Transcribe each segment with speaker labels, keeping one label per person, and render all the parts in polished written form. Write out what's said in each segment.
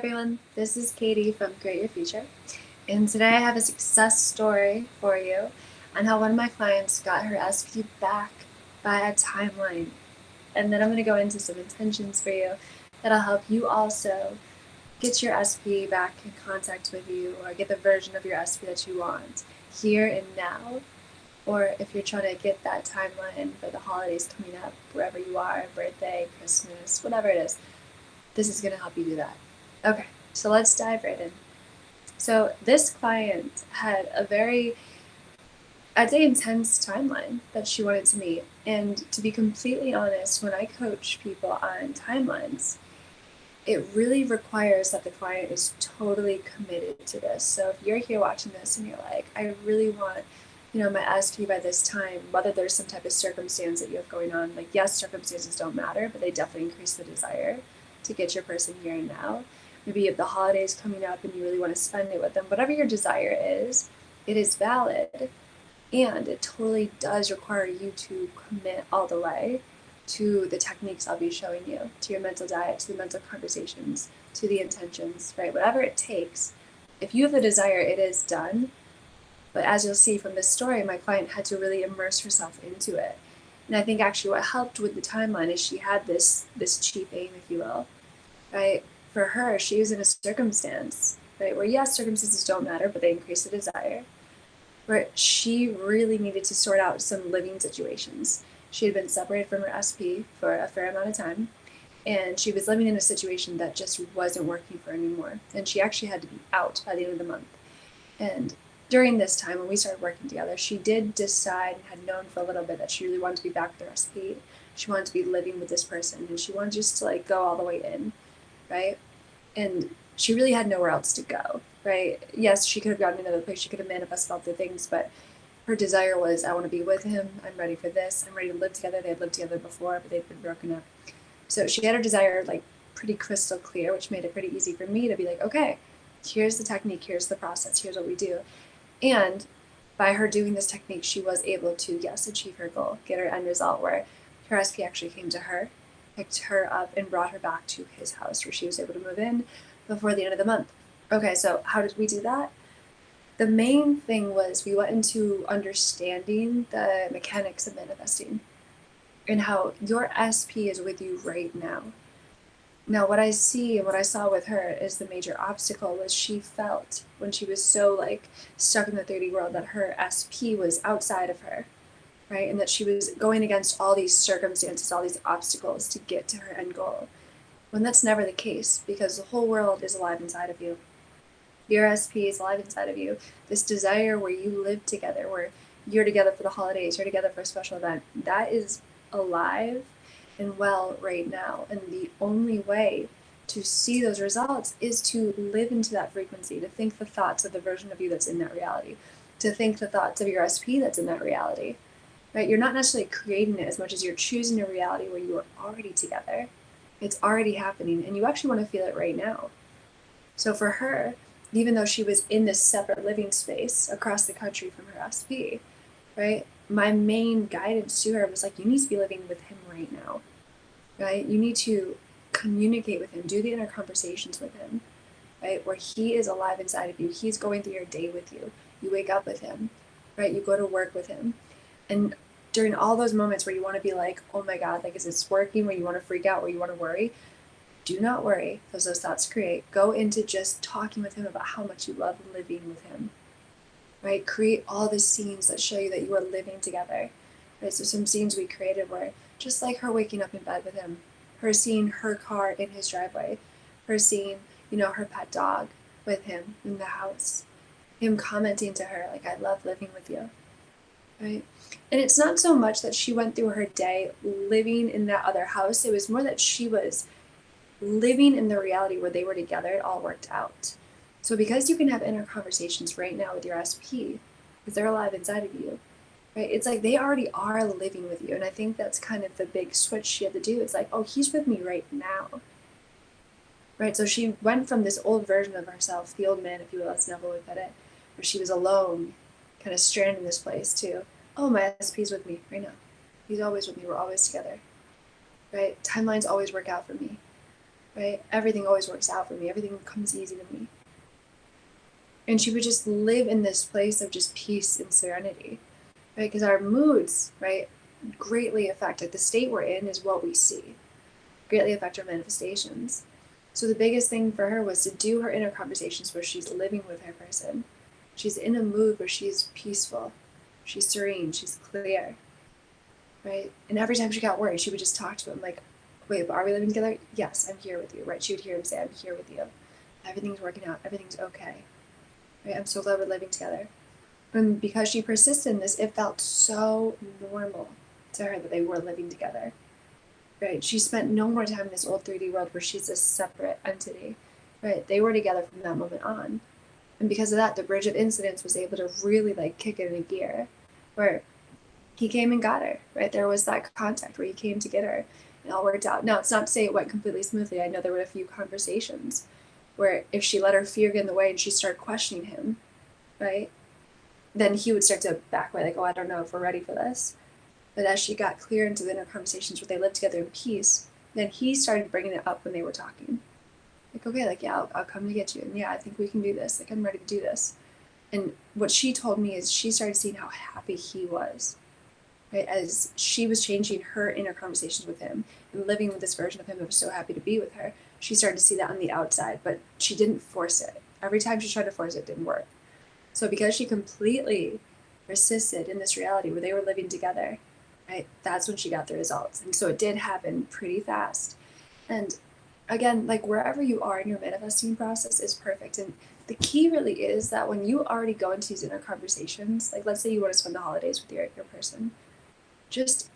Speaker 1: everyone, this is Katie from Create Your Future, and today I have a success story for you on how one of my clients got her SP back by a timeline. And then I'm going to go into some intentions for you that'll help you also get your SP back in contact with you, or get the version of your SP that you want here and now. Or if you're trying to get that timeline for the holidays coming up, wherever you are, birthday, Christmas, whatever it is, this is going to help you do that. Okay, so let's dive right in. So this client had a very, I'd say, intense timeline that she wanted to meet. And to be completely honest, when I coach people on timelines, it really requires that the client is totally committed to this. So if you're here watching this and you're like, I really want, my SP by this time, whether there's some type of circumstance that you have going on, like, yes, circumstances don't matter, but they definitely increase the desire to get your person here and now. Maybe you have the holidays coming up and you really want to spend it with them. Whatever your desire is, it is valid. And it totally does require you to commit all the way to the techniques I'll be showing you, to your mental diet, to the mental conversations, to the intentions, right? Whatever it takes. If you have the desire, it is done. But as you'll see from this story, my client had to really immerse herself into it. And I think actually what helped with the timeline is she had this chief aim, if you will, right? For her, she was in a circumstance, right, where yes, circumstances don't matter, but they increase the desire, where she really needed to sort out some living situations. She had been separated from her SP for a fair amount of time, and she was living in a situation that just wasn't working for her anymore. And she actually had to be out by the end of the month. And during this time, when we started working together, she did decide and had known for a little bit that she really wanted to be back with her SP. She wanted to be living with this person, and she wanted just to go all the way in, right? And she really had nowhere else to go, right? Yes, she could have gotten another place, she could have manifested all the things, but her desire was, I want to be with him, I'm ready for this, I'm ready to live together. They had lived together before, but they'd been broken up. So she had her desire pretty crystal clear, which made it pretty easy for me to be like, okay, here's the technique, here's the process, here's what we do. And by her doing this technique, she was able to, yes, achieve her goal, get her end result, where her SP actually came to her, picked her up, and brought her back to his house, where she was able to move in before the end of the month. Okay, so how did we do that? The main thing was we went into understanding the mechanics of manifesting and how your SP is with you right now. Now, what I see and what I saw with her is the major obstacle was she felt when she was so stuck in the 3D world that her SP was outside of her, right? And that she was going against all these circumstances, all these obstacles to get to her end goal. When that's never the case, because the whole world is alive inside of you. Your SP is alive inside of you. This desire where you live together, where you're together for the holidays, you're together for a special event, that is alive and well right now. And the only way to see those results is to live into that frequency, to think the thoughts of the version of you that's in that reality, to think the thoughts of your SP that's in that reality, right? You're not necessarily creating it as much as you're choosing a reality where you are already together. It's already happening, and you actually want to feel it right now. So for her, even though she was in this separate living space across the country from her SP, right, my main guidance to her was you need to be living with him right now, right? You need to communicate with him, do the inner conversations with him, right? Where he is alive inside of you. He's going through your day with you. You wake up with him, right? You go to work with him. And during all those moments where you want to be oh my God, is this working? Where you want to freak out, where you want to worry, do not worry, because those thoughts create. Go into just talking with him about how much you love living with him, right? Create all the scenes that show you that you are living together, right? So some scenes we created were just like her waking up in bed with him, her seeing her car in his driveway, her seeing, her pet dog with him in the house, him commenting to her, I love living with you, right? And it's not so much that she went through her day living in that other house. It was more that she was living in the reality where they were together. It all worked out. So because you can have inner conversations right now with your SP, because they're alive inside of you, right? It's they already are living with you. And I think that's kind of the big switch she had to do. It's oh, he's with me right now, right? So she went from this old version of herself, the old man, if you will, as Neville would put it, where she was alone, kind of stranded in this place, to, oh, my SP's with me right now. He's always with me. We're always together, right? Timelines always work out for me. right? Everything always works out for me. Everything comes easy to me. And she would just live in this place of just peace and serenity, right? Because our moods, right, greatly affect, like the state we're in is what we see, greatly affect our manifestations. So the biggest thing for her was to do her inner conversations where she's living with her person. She's in a mood where she's peaceful, she's serene, she's clear, right? And every time she got worried, she would just talk to him like, wait, but are we living together? Yes, I'm here with you, right? She would hear him say, I'm here with you. Everything's working out. Everything's okay. Right? I'm so glad we're living together. And because she persisted in this, it felt so normal to her that they were living together. Right? She spent no more time in this old 3D world where she's a separate entity. Right? They were together from that moment on. And because of that, the bridge of incidents was able to really like kick it in a gear where he came and got her, right? There was that contact where he came to get her and it all worked out. Now, it's not to say it went completely smoothly. I know there were a few conversations where if she let her fear get in the way and she started questioning him, right, then he would start to back away, like, oh, I don't know if we're ready for this. But as she got clear into the inner conversations where they lived together in peace, then he started bringing it up when they were talking. Like, okay, like, yeah, I'll come to get you. And yeah, I think we can do this. Like, I'm ready to do this. And what she told me is she started seeing how happy he was, right? As she was changing her inner conversations with him and living with this version of him that was so happy to be with her, she started to see that on the outside, but she didn't force it. Every time she tried to force it, it didn't work. So because she completely persisted in this reality where they were living together, right, that's when she got the results. And so it did happen pretty fast. And again, like wherever you are in your manifesting process is perfect. And the key really is that when you already go into these inner conversations, like let's say you want to spend the holidays with your person, just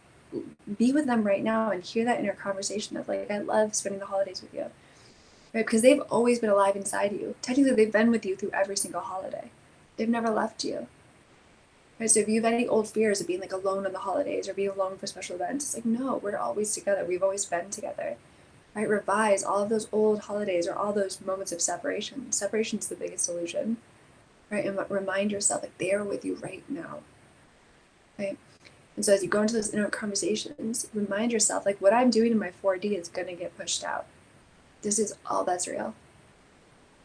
Speaker 1: be with them right now and hear that inner conversation of like, I love spending the holidays with you, right? Because they've always been alive inside you. Technically, they've been with you through every single holiday. They've never left you. Right? So if you have any old fears of being like alone on the holidays or being alone for special events, it's like, no, we're always together. We've always been together. Right? Revise all of those old holidays or all those moments of separation. Separation is the biggest illusion. Right? And remind yourself like they are with you right now. Right? And so as you go into those inner conversations, remind yourself like what I'm doing in my 4D is going to get pushed out. This is all that's real.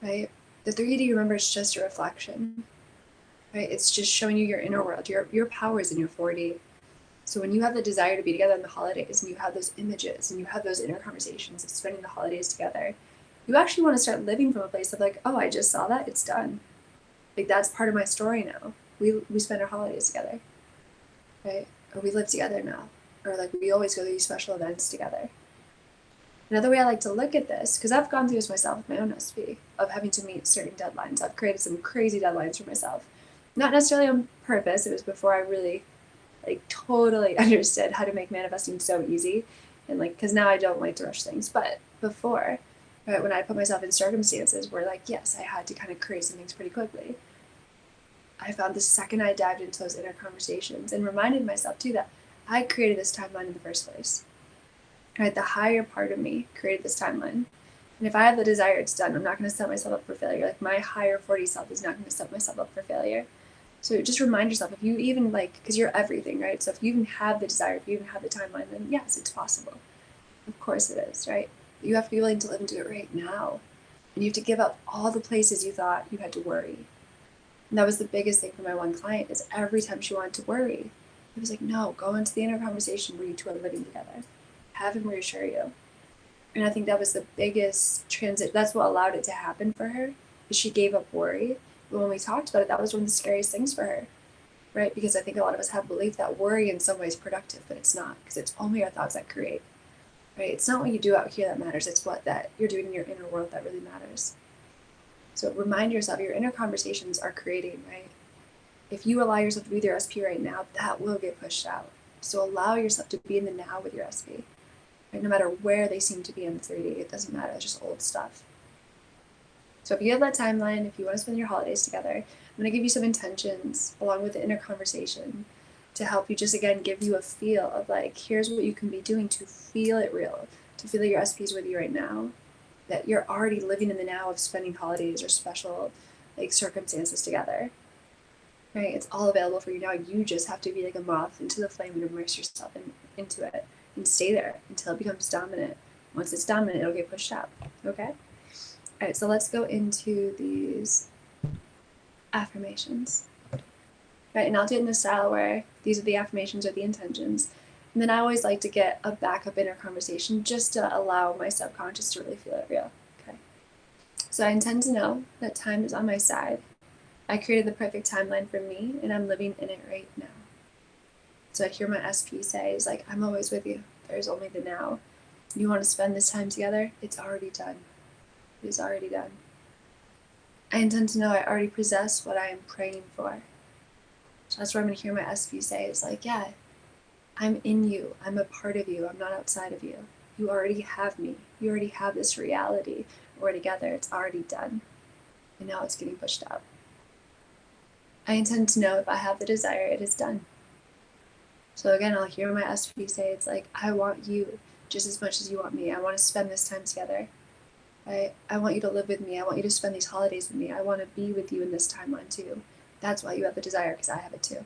Speaker 1: Right? The 3D, remember, it's just a reflection. Right? It's just showing you your inner world, your powers in your 4D. So when you have the desire to be together on the holidays and you have those images and you have those inner conversations of spending the holidays together, you actually want to start living from a place of like, oh, I just saw that, it's done. Like that's part of my story now. We spend our holidays together, right? Or we live together now. Or like we always go to these special events together. Another way I like to look at this, because I've gone through this myself with my own SP, of having to meet certain deadlines. I've created some crazy deadlines for myself. Not necessarily on purpose, it was before I really like totally understood how to make manifesting so easy. And like, because now I don't like to rush things. But before, right, when I put myself in circumstances where like, yes, I had to kind of create some things pretty quickly, I found the second I dived into those inner conversations and reminded myself too that I created this timeline in the first place. Right, the higher part of me created this timeline. And if I have the desire, it's done. I'm not going to set myself up for failure. Like my higher 40 self is not going to set myself up for failure. So just remind yourself, if you even like, because you're everything, right? So if you even have the desire, if you even have the timeline, then yes, it's possible. Of course it is, right? But you have to be willing to live into it right now. And you have to give up all the places you thought you had to worry. And that was the biggest thing for my one client is every time she wanted to worry, it was like, no, go into the inner conversation where you two are living together. Have him reassure you. And I think that was the biggest transit. That's what allowed it to happen for her, is she gave up worry. But when we talked about it, that was one of the scariest things for her, right? Because I think a lot of us have belief that worry in some ways is productive, but it's not, because it's only our thoughts that create, right? It's not what you do out here that matters. It's what that you're doing in your inner world that really matters. So remind yourself, your inner conversations are creating, right? If you allow yourself to be with your SP right now, that will get pushed out. So allow yourself to be in the now with your SP. Right? No matter where they seem to be in the 3D, it doesn't matter, it's just old stuff. So if you have that timeline, if you want to spend your holidays together, I'm going to give you some intentions along with the inner conversation to help you just, again, give you a feel of like, here's what you can be doing to feel it real, to feel that your SP is with you right now, that you're already living in the now of spending holidays or special like circumstances together. Right? It's all available for you now. You just have to be like a moth into the flame and immerse yourself into it and stay there until it becomes dominant. Once it's dominant, it'll get pushed out, okay? All right, so let's go into these affirmations. Right, and I'll do it in the style where these are the affirmations or the intentions. And then I always like to get a backup inner conversation just to allow my subconscious to really feel it real. Okay. So I intend to know that time is on my side. I created the perfect timeline for me, and I'm living in it right now. So I hear my SP say, is like, I'm always with you. There's only the now. You want to spend this time together? It's already done. It is already done. I intend to know I already possess what I am praying for. So that's what I'm going to hear my SP say, is like, yeah, I'm in you. I'm a part of you. I'm not outside of you. You already have me. You already have this reality. We're together. It's already done. And now it's getting pushed out. I intend to know if I have the desire, it is done. So again, I'll hear my SP say, it's like, I want you just as much as you want me. I want to spend this time together. I want you to live with me. I want you to spend these holidays with me. I want to be with you in this timeline too. That's why you have the desire, because I have it too.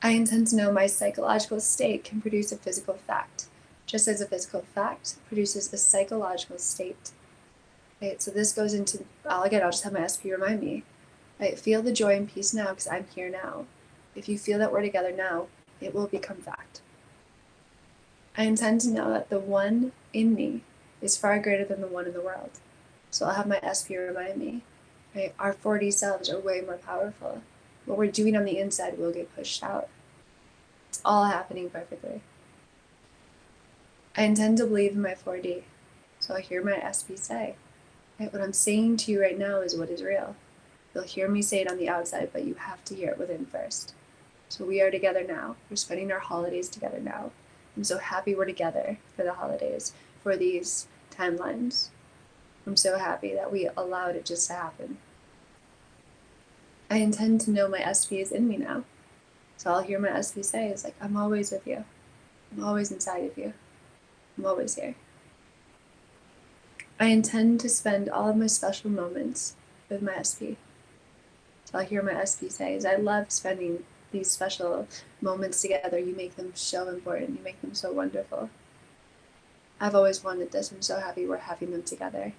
Speaker 1: I intend to know my psychological state can produce a physical fact, just as a physical fact produces a psychological state. Right, so this goes into, I'll just have my SP remind me. Right, feel the joy and peace now, because I'm here now. If you feel that we're together now, it will become fact. I intend to know that the one in me is far greater than the one in the world. So I'll have my SP remind me. Right, our 4D selves are way more powerful. What we're doing on the inside will get pushed out. It's all happening perfectly. I intend to believe in my 4D. So I hear my SP say, right, what I'm saying to you right now is what is real. You'll hear me say it on the outside, but you have to hear it within first. So we are together now. We're spending our holidays together now. I'm so happy we're together for the holidays, for these timelines. I'm so happy that we allowed it just to happen. I intend to know my SP is in me now. So I'll hear my SP say, it's like, I'm always with you. I'm always inside of you. I'm always here. I intend to spend all of my special moments with my SP. So I'll hear my SP say, I love spending these special moments together. You make them so important. You make them so wonderful. I've always wanted this. I'm so happy we're having them together.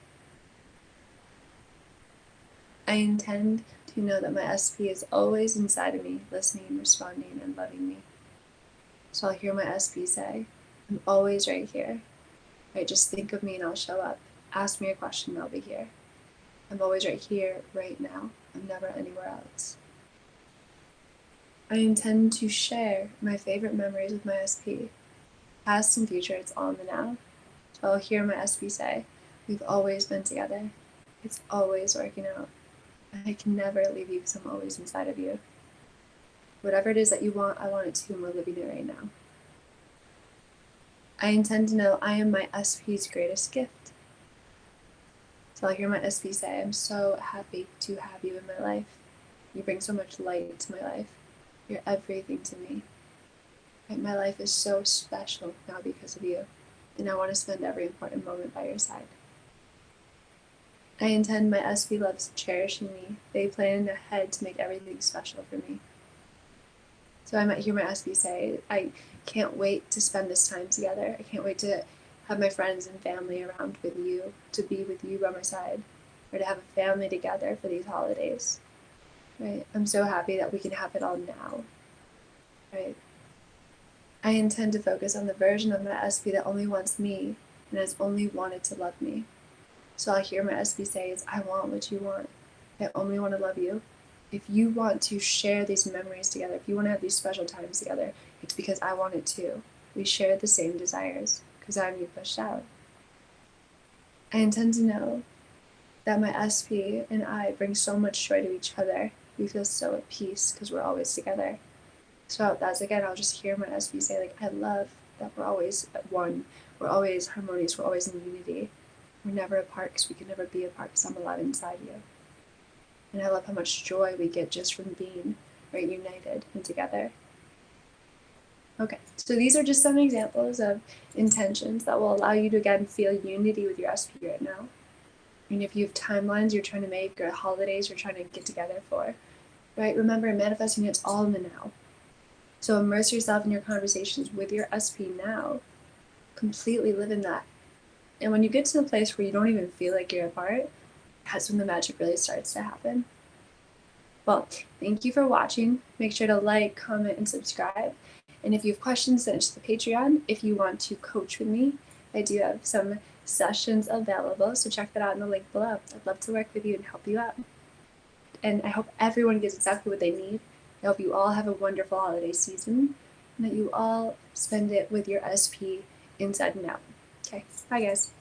Speaker 1: I intend to know that my SP is always inside of me, listening, responding, and loving me. So I'll hear my SP say, I'm always right here. Right, just think of me and I'll show up. Ask me a question, I'll be here. I'm always right here, right now. I'm never anywhere else. I intend to share my favorite memories with my SP. Past and future, it's all in the now. So I'll hear my SP say, we've always been together. It's always working out. I can never leave you because I'm always inside of you. Whatever it is that you want, I want it too, and we're living it right now. I intend to know I am my SP's greatest gift. So I'll hear my SP say, I'm so happy to have you in my life. You bring so much light to my life. You're everything to me. Right? My life is so special now because of you, and I want to spend every important moment by your side. I intend my SP loves cherishing me. They plan ahead to make everything special for me. So I might hear my SP say, I can't wait to spend this time together. I can't wait to have my friends and family around with you, to be with you by my side, or to have a family together for these holidays. Right? I'm so happy that we can have it all now. Right? I intend to focus on the version of my SP that only wants me and has only wanted to love me. So I'll hear my SP say, I want what you want. I only want to love you. If you want to share these memories together, if you want to have these special times together, it's because I want it too. We share the same desires, because I'm you pushed out. I intend to know that my SP and I bring so much joy to each other. We feel so at peace because we're always together. So that's, again, I'll just hear my SP say, I love that we're always at one. We're always harmonious. We're always in unity. We're never apart because we can never be apart because I'm alive inside you. And I love how much joy we get just from being right united and together. Okay, so these are just some examples of intentions that will allow you to, again, feel unity with your SP right now. And if you have timelines you're trying to make or holidays you're trying to get together for, right? Remember, in manifesting, it's all in the now. So immerse yourself in your conversations with your SP now. completely live in that. And when you get to the place where you don't even feel like you're apart, that's when the magic really starts to happen. Well, thank you for watching. Make sure to like, comment, and subscribe. And if you have questions, send it to the Patreon. If you want to coach with me, I do have some sessions available, so check that out in the link below. I'd love to work with you and help you out. And I hope everyone gets exactly what they need. I hope you all have a wonderful holiday season, and that you all spend it with your SP inside and out. Okay, bye guys.